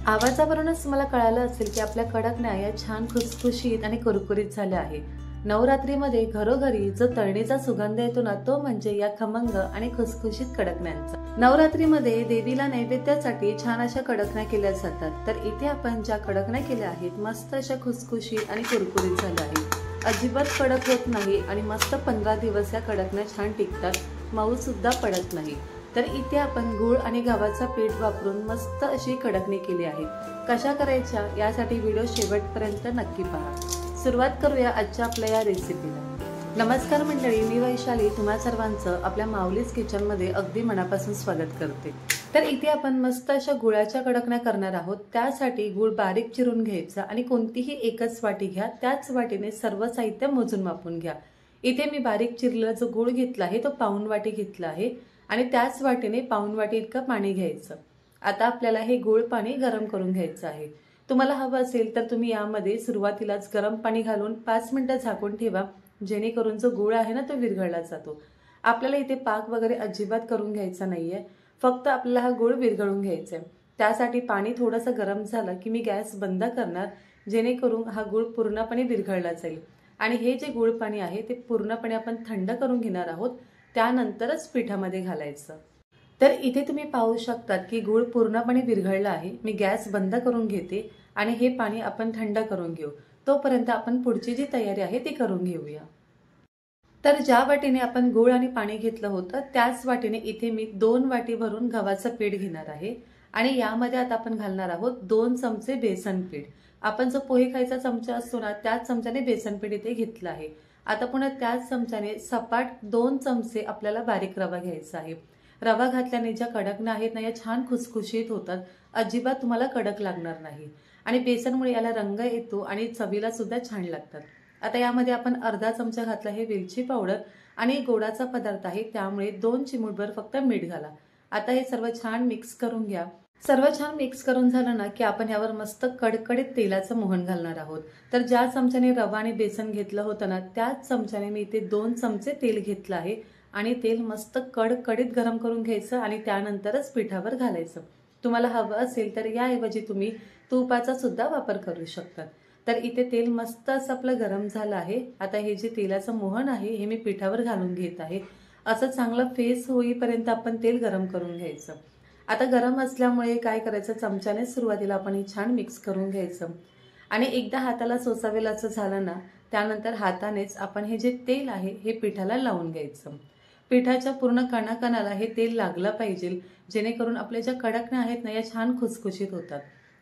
आवाजावरूनच मला कळालं असेल की आपल्या कडकण्या या छान खुसखुशीत आणि कुरकुरीत झाल्या आहे। नवरात्रीमध्ये घरोघरी जो तळणीचा सुगंध येतो ना, तो म्हणजे या खमंग आणि खुसखुशीत कडकण्यांचा। नवरात्रीमध्ये देवीला नैवेद्यासाठी छान अशा कडकण्या केल्या जातात। तर इथे आपण ज्या कडकण्या केल्या आहेत मस्त अशा खुसखुशीत आणि कुरकुरीत झाल्या आहेत। अजिबात कडक होत नाही आणि मस्त 15 दिवस या कडकण्या छान टिकतात, मऊ सुद्धा पडत नाही। तर इथे आपण गूळ आणि गव्हाचा पीठ वापरून मस्त अशी कडकणी केली आहे। कशा करायच्या यासाठी व्हिडिओ शेवटपर्यंत नक्की पहा। सुरुवात करूया आजच्या आपल्या या रेसिपीला। नमस्कार मंडळी, मी वैशाली तुम्हा सर्वांचं आपल्या माऊलीज किचन मध्ये अगदी मनापासून स्वागत करते। तर इथे आपण मस्त अशा गुळाच्या कडकण्या करणार आहोत। त्यासाठी गूळ बारीक चिरून घ्यायचा आणि कोणतीही एकच वाटी घ्या, त्याच वाटीने सर्व साहित्य मोजून मापून घ्या। इथे मी बारीक चिरलेला जो गूळ घेतला आहे तो पाऊण वाटी घेतला आहे आणि त्याच वाटीने पाऊण वाटी इतकं पाणी घ्यायचं। आता आपल्याला हे गूळ पाणी गरम करून घ्यायचं आहे। तुम्हाला हवं असेल तर तुम्ही यामध्ये सुरुवातीलाच गरम पाणी घालून 5 मिनिटं झाकून ठेवा, जेणेकरून जो गूळ आहे ना तो विरघळला जातो। आपल्याला इथे पाक वगैरे अजिबात करून घ्यायचा नाहीये, फक्त आपल्याला हा गूळ विरघळून घ्यायचा आहे। त्यासाठी पाणी थोडंसं गरम झालं की मी गॅस बंद करणार, जेणेकरून हा गूळ पूर्णपणे विरघळला जाईल। आणि हे जे गूळ पाणी आहे ते पूर्णपणे आपण थंड करून घेणार आहोत, त्यानंतरच पिठामध्ये घालायचं। तर इथे तुम्ही पाहू शकतात की गूळ पूर्णपणे विरघळला आहे। मी गॅस बंद करून घेते आणि हे पाणी आपण थंड करून घेऊ। तोपर्यंत आपण पुढची जी तयारी आहे ती करून घेऊया। तर ज्या वाटीने आपण गूळ आणि पाणी घेतलं होतं त्याच वाटीने इथे मी 2 वाटी भरून गव्हाचं पीठ घेणार आहे आणि यामध्ये आता आपण घालणार आहोत 2 चमचे बेसन पीठ। आपण जो पोहे खायचा चमचा असतो ना, त्याच चमच्याने बेसन पीठ इथे घेतलं आहे। आता पुन्हा त्याच चमच्याने सपाट 2 चमचे आपल्याला बारीक रवा घ्यायचा आहे। रवा घातल्याने ज्या कडकण्या आहेत ना या छान खुसखुशीत होतात, अजिबात तुम्हाला कडक लागणार नाही आणि बेसनमुळे याला रंग येतो आणि चवीला सुद्धा छान लागतात। आता यामध्ये आपण अर्धा चमचा घातला आहे वेलची पावडर आणि गोडाचा पदार्थ आहे, त्यामुळे 2 चिमूटभर फक्त मीठ घाला। आता हे सर्व छान मिक्स करून घ्या। सर्व छान मिक्स करून झालं ना की आपण यावर मस्त कडकडीत तेलाचं मोहन घालणार आहोत। तर ज्या चमच्याने रवा आणि बेसन घेतलं होतं ना, त्याच चमच्याने मी इथे 2 चमचे तेल घेतलं आहे आणि तेल मस्त कडकडीत गरम करून घ्यायचं आणि त्यानंतरच पिठावर घालायचं। तुम्हाला हवं असेल तर याऐवजी तुम्ही तुपाचा सुद्धा वापर करू शकता। तर इथे तेल मस्त असं आपलं गरम झालं आहे। आता हे जे तेलाचं मोहन आहे हे मी पिठावर घालून घेत आहे। असं चांगलं फेस होईपर्यंत आपण तेल गरम करून घ्यायचं। आता गरम असल्यामुळे काय करायचं, चमच्याने सुरुवातीला आपण हे छान मिक्स करून घ्यायचं आणि एकदा हाताला सोसावेल असं झालं ना, त्यानंतर हातानेच आपण हे जे तेल आहे हे पिठाला लावून घ्यायचं। पिठाच्या पूर्ण कणाकणाला हे तेल लागलं पाहिजे, जेणेकरून आपल्या ज्या कडकण्या आहेत ना या छान खुसखुशीत होतात।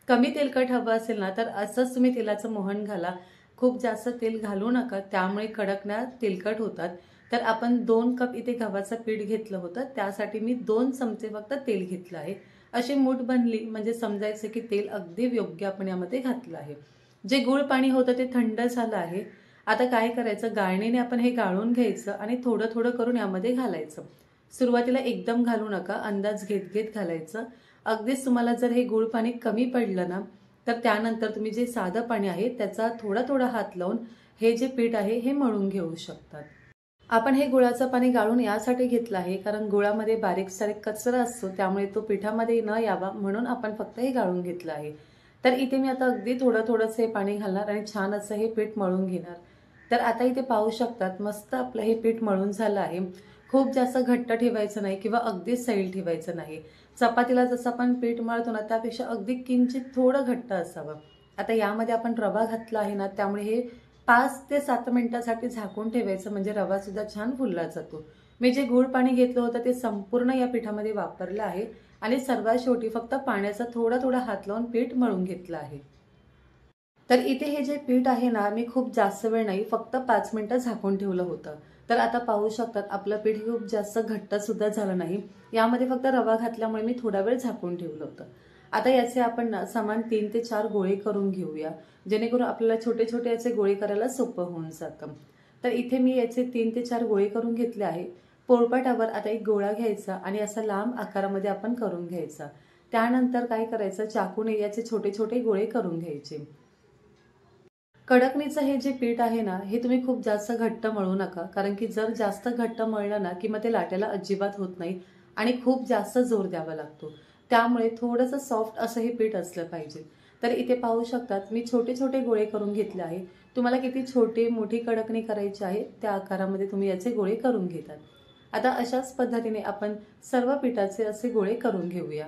कमी तेलकट हवं असेल ना तर असंच तुम्ही तेलाचं मोहन घाला, खूप जास्त तेल घालू नका, त्यामुळे कडकण्या तेलकट होतात। तर आपण 2 कप इथे गव्हाचं पीठ घेतलं होतं, त्यासाठी मी 2 चमचे फक्त तेल घेतलं आहे। अशी मूठ बनली म्हणजे समजायचं की तेल अगदी योग्य आपण यामध्ये घातलं आहे। जे गूळ पाणी होतं ते थंड झालं आहे। आता काय करायचं, गाळणीने आपण हे गाळून घ्यायचं आणि थोडं थोडं करून यामध्ये घालायचं। सुरुवातीला एकदम घालू नका, अंदाज घेत घेत घालायचं। अगदीच तुम्हाला जर हे गूळ पाणी कमी पडलं ना, तर त्यानंतर तुम्ही जे साधं पाणी आहे त्याचा थोडा थोडा हात लावून हे जे पीठ आहे हे मळून घेऊ शकतात। आपण हे गुळाचं पाणी गाळून यासाठी घेतलं आहे कारण गुळामध्ये बारीक सारीक कचरा असतो, त्यामुळे तो पिठामध्ये न यावा म्हणून आपण फक्त हे गाळून घेतलं आहे। तर इथे मी आता अगदी थोडं थोडंसं हे पाणी घालणार आणि छान असं हे पीठ मळून घेणार। तर आता इथे पाहू शकतात मस्त आपलं हे पीठ मळून झालं आहे। खूप जास्त घट्ट ठेवायचं नाही किंवा अगदी सैल ठेवायचं नाही। चपातीला जसं आपण पीठ मळतो ना त्यापेक्षा अगदी किंचित थोडं घट्ट असावं। आता यामध्ये आपण रवा घातला आहे ना, त्यामुळे हे 5 ते 7 मिनिटांसाठी झाकून ठेवायचं, म्हणजे रवा सुद्धा छान फुलला जातो। मी जे गूळ पाणी घेतलं होतं ते संपूर्ण या पिठामध्ये वापरलं आहे आणि सर्वात शेवटी फक्त पाण्याचा थोडा थोडा हात लावून पीठ मळून घेतलं आहे। तर इथे हे जे पीठ आहे ना, मी खूप जास्त वेळ नाही, फक्त 5 मिनिटं झाकून ठेवलं होतं। तर आता पाहू शकतात आपलं पीठ खूप जास्त घट्ट सुद्धा झालं नाही। यामध्ये फक्त रवा घातल्यामुळे मी थोडा वेळ झाकून ठेवलं होतं। आता याचे आपण समान 3 ते 4 गोळे करून घेऊया, जेणेकरून आपल्याला छोटे छोटे याचे गोळे करायला सोपं होऊन जातं। तर इथे मी याचे 3 ते 4 गोळे करून घेतले आहे। पोळपाटावर आता एक गोळा घ्यायचा आणि असा लांब आकारामध्ये आपण करून घ्यायचा। त्यानंतर काय करायचं, चाकूने याचे छोटे छोटे गोळे करून घ्यायचे। कडकणीचं हे जे पीठ आहे ना, हे तुम्ही खूप जास्त घट्ट मळू नका, कारण की जर जास्त घट्ट मळलं ना की मग ते लाटायला अजिबात होत नाही आणि खूप जास्त जोर द्यावा लागतो। त्यामुळे थोडंसं सॉफ्ट असं हे पीठ असलं पाहिजे। तर इथे पाहू शकतात मी छोटे छोटे गोळे करून घेतले आहे। तुम्हाला किती छोटे मोठी कडकणी करायची आहे त्या आकारामध्ये तुम्ही याचे गोळे करून घेतात। आता अशाच पद्धतीने आपण सर्व पिठाचे असे गोळे करून घेऊया।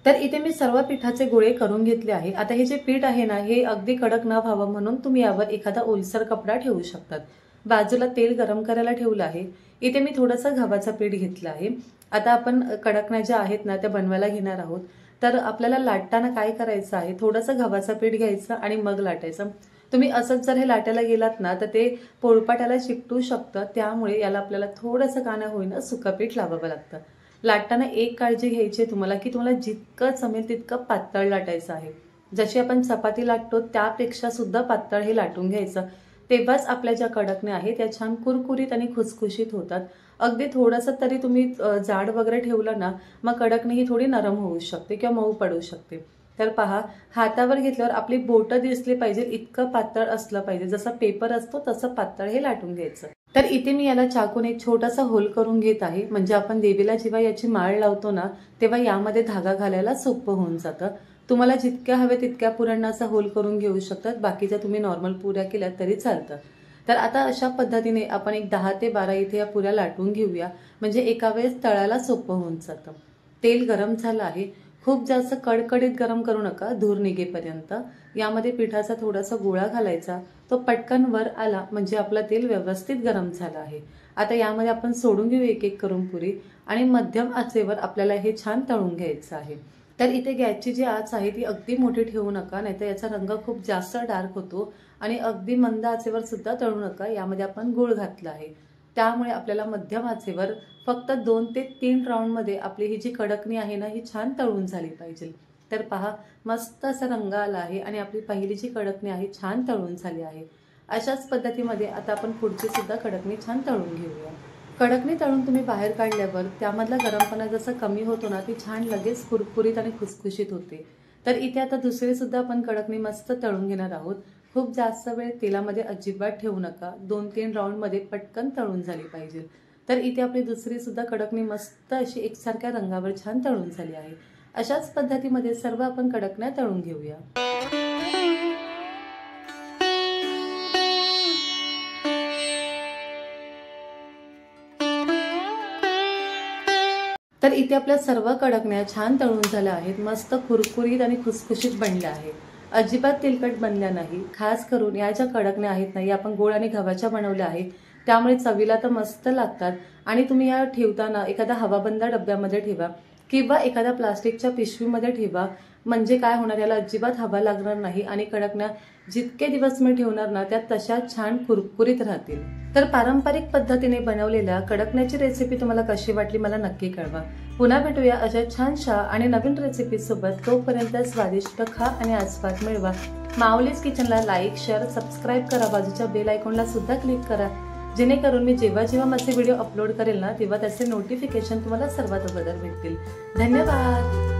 तर इथे मी सर्व पिठाचे गोळे करून घेतले आहे। आता हे जे पीठ आहे ना हे अगदी कडक न व्हावं म्हणून तुम्ही यावर एखादा ओलसर कपडा ठेवू शकतात। बाजूला तेल गरम करायला ठेवलं आहे। इथे मी थोडंसं गव्हाचं पीठ घेतलं आहे। आता आपण कडकण्या ज्या आहेत ना त्या बनवायला घेणार आहोत। तर आपल्याला लाटताना काय करायचं आहे, थोडंसं गव्हाचं पीठ घ्यायचं आणि मग लाटायचं। तुम्ही असंच जर हे लाटायला गेलात ना तर ते पोळपाटाला चिकटू शकतं, त्यामुळे याला आपल्याला थोडंसं का ना होईना सुकं पीठ लावावं लागतं। लाटताना एक काळजी घ्यायची आहे तुम्हाला की तुम्हाला जितकं जमेल तितकं पातळ लाटायचं आहे। जशी आपण चपाती लाटतो त्यापेक्षा सुद्धा पातळ हे लाटून घ्यायचं, तेव्हाच आपल्या ज्या कडकण्या आहेत त्या छान कुरकुरीत आणि खुसखुशीत होतात। अगदी थोडंसं तरी तुम्ही जाड वगैरे ठेवलं ना मग कडकणी ही थोडी नरम होऊ शकते किंवा मऊ पडू शकते। तर पहा, हातावर घेतल्यावर आपली बोटं दिसली पाहिजे इतकं पातळ असलं पाहिजे, जसा पेपर असतो तसं पातळ हे लाटून घ्यायचं। तर इथे मी याला चाकून एक छोटासा होल करून घेत आहे, म्हणजे आपण देवीला जेव्हा याची माळ लावतो ना तेव्हा यामध्ये धागा घालायला सोपं होऊन जातं। तुम्हाला जितक्या हवे तितक्या पुऱ्यांना होल करून घेऊ शकतात, बाकीच्या तुम्ही नॉर्मल पुऱ्या केल्या तरी चालतं। तर आता अशा पद्धतीने आपण एक 10 ते 12 इथे या पुऱ्या लाटून घेऊया, म्हणजे एका वेळेस तळायला सोपं होऊन जातं। तेल गरम झालं आहे, खूप जास्त कडकडीत गरम करू नका, धूर निघेपर्यंत। यामध्ये पिठाचा थोडासा गोळा घालायचा, तो पटकन वर आला म्हणजे आपलं तेल व्यवस्थित गरम झालं आहे। आता यामध्ये आपण सोडून घेऊ एक एक करून पुरी आणि मध्यम आचेवर आपल्याला हे छान तळून घ्यायचं आहे। तर इथे गॅसची जी आच आहे ती अगदी मोठी ठेवू नका, नाहीतर याचा रंग खूप जास्त डार्क होतो। आणि अगदी मंद आचेवर सुद्धा तळू नका, यामध्ये आपण गूळ घातला आहे, त्यामुळे आपल्याला मध्यम आचेवर फक्त 2 ते 3 राऊंडमध्ये आपली ही जी कडकणी आहे ना ही छान तळून झाली पाहिजे। तर पहा, मस्त असा रंग आला आहे आणि आपली पहिली जी कडकणी आहे छान तळून झाली आहे। अशाच पद्धतीमध्ये आता आपण पुढची सुद्धा कडकणी छान तळून घेऊया। कडकणी तळून तुम्ही बाहेर काढल्यावर त्यामधला गरमपणा जसा कमी होतो ना ती छान लगेच कुरकुरीत आणि खुसखुशीत होते। तर इथे आता दुसरी सुद्धा आपण कडकणी मस्त तळून घेणार आहोत। खूप जास्त वेळ तेलामध्ये अजिबात ठेवू नका, 2-3 राऊंडमध्ये पटकन तळून झाली पाहिजे। तर इथे आपली दुसरी सुद्धा कडकणी मस्त अशी एकसारख्या रंगावर छान तळून झाली आहे। अशाच पद्धतीमध्ये सर्व आपण कडकण्या तळून घेऊया। तर इथे आपल्या सर्व कडकण्या छान तळून झाल्या आहेत, मस्त कुरकुरीत आणि खुसखुशीत बनल्या आहेत, अजिबात तेलकट बनल्या नाही। खास करून या ज्या कडकण्या आहेत ना या आपण गोळ आणि गव्हाच्या बनवल्या आहेत, त्यामुळे चवीला तर मस्त लागतात। आणि तुम्ही या ठेवताना एखादा हवाबंद डब्यामध्ये ठेवा किंवा एखाद्या प्लास्टिकच्या पिशवीमध्ये ठेवा, म्हणजे काय होणार याला अजिबात हवा लागणार नाही आणि कडकण्या जितके दिवस मी ठेवणार ना त्या तशा छान कुरकुरीत राहतील। तर पारंपरिक पद्धतीने बनवलेल्या कडकण्याची रेसिपी तुम्हाला कशी वाटली मला नक्की कळवा। पुन्हा भेटूया अशा छानशा आणि नवीन रेसिपी सोबत। तोपर्यंत स्वादिष्ट खा आणि आस्वाद मिळवा। माऊलीज किचनला लाईक, शेअर, सबस्क्राईब करा, बाजूच्या बेल आयकॉनला सुद्धा क्लिक करा, जेणेकरून मी जेव्हा जेव्हा माझे व्हिडिओ अपलोड करेल ना तेव्हा त्याचे नोटिफिकेशन तुम्हाला सर्वात अगोदर भेटतील। धन्यवाद।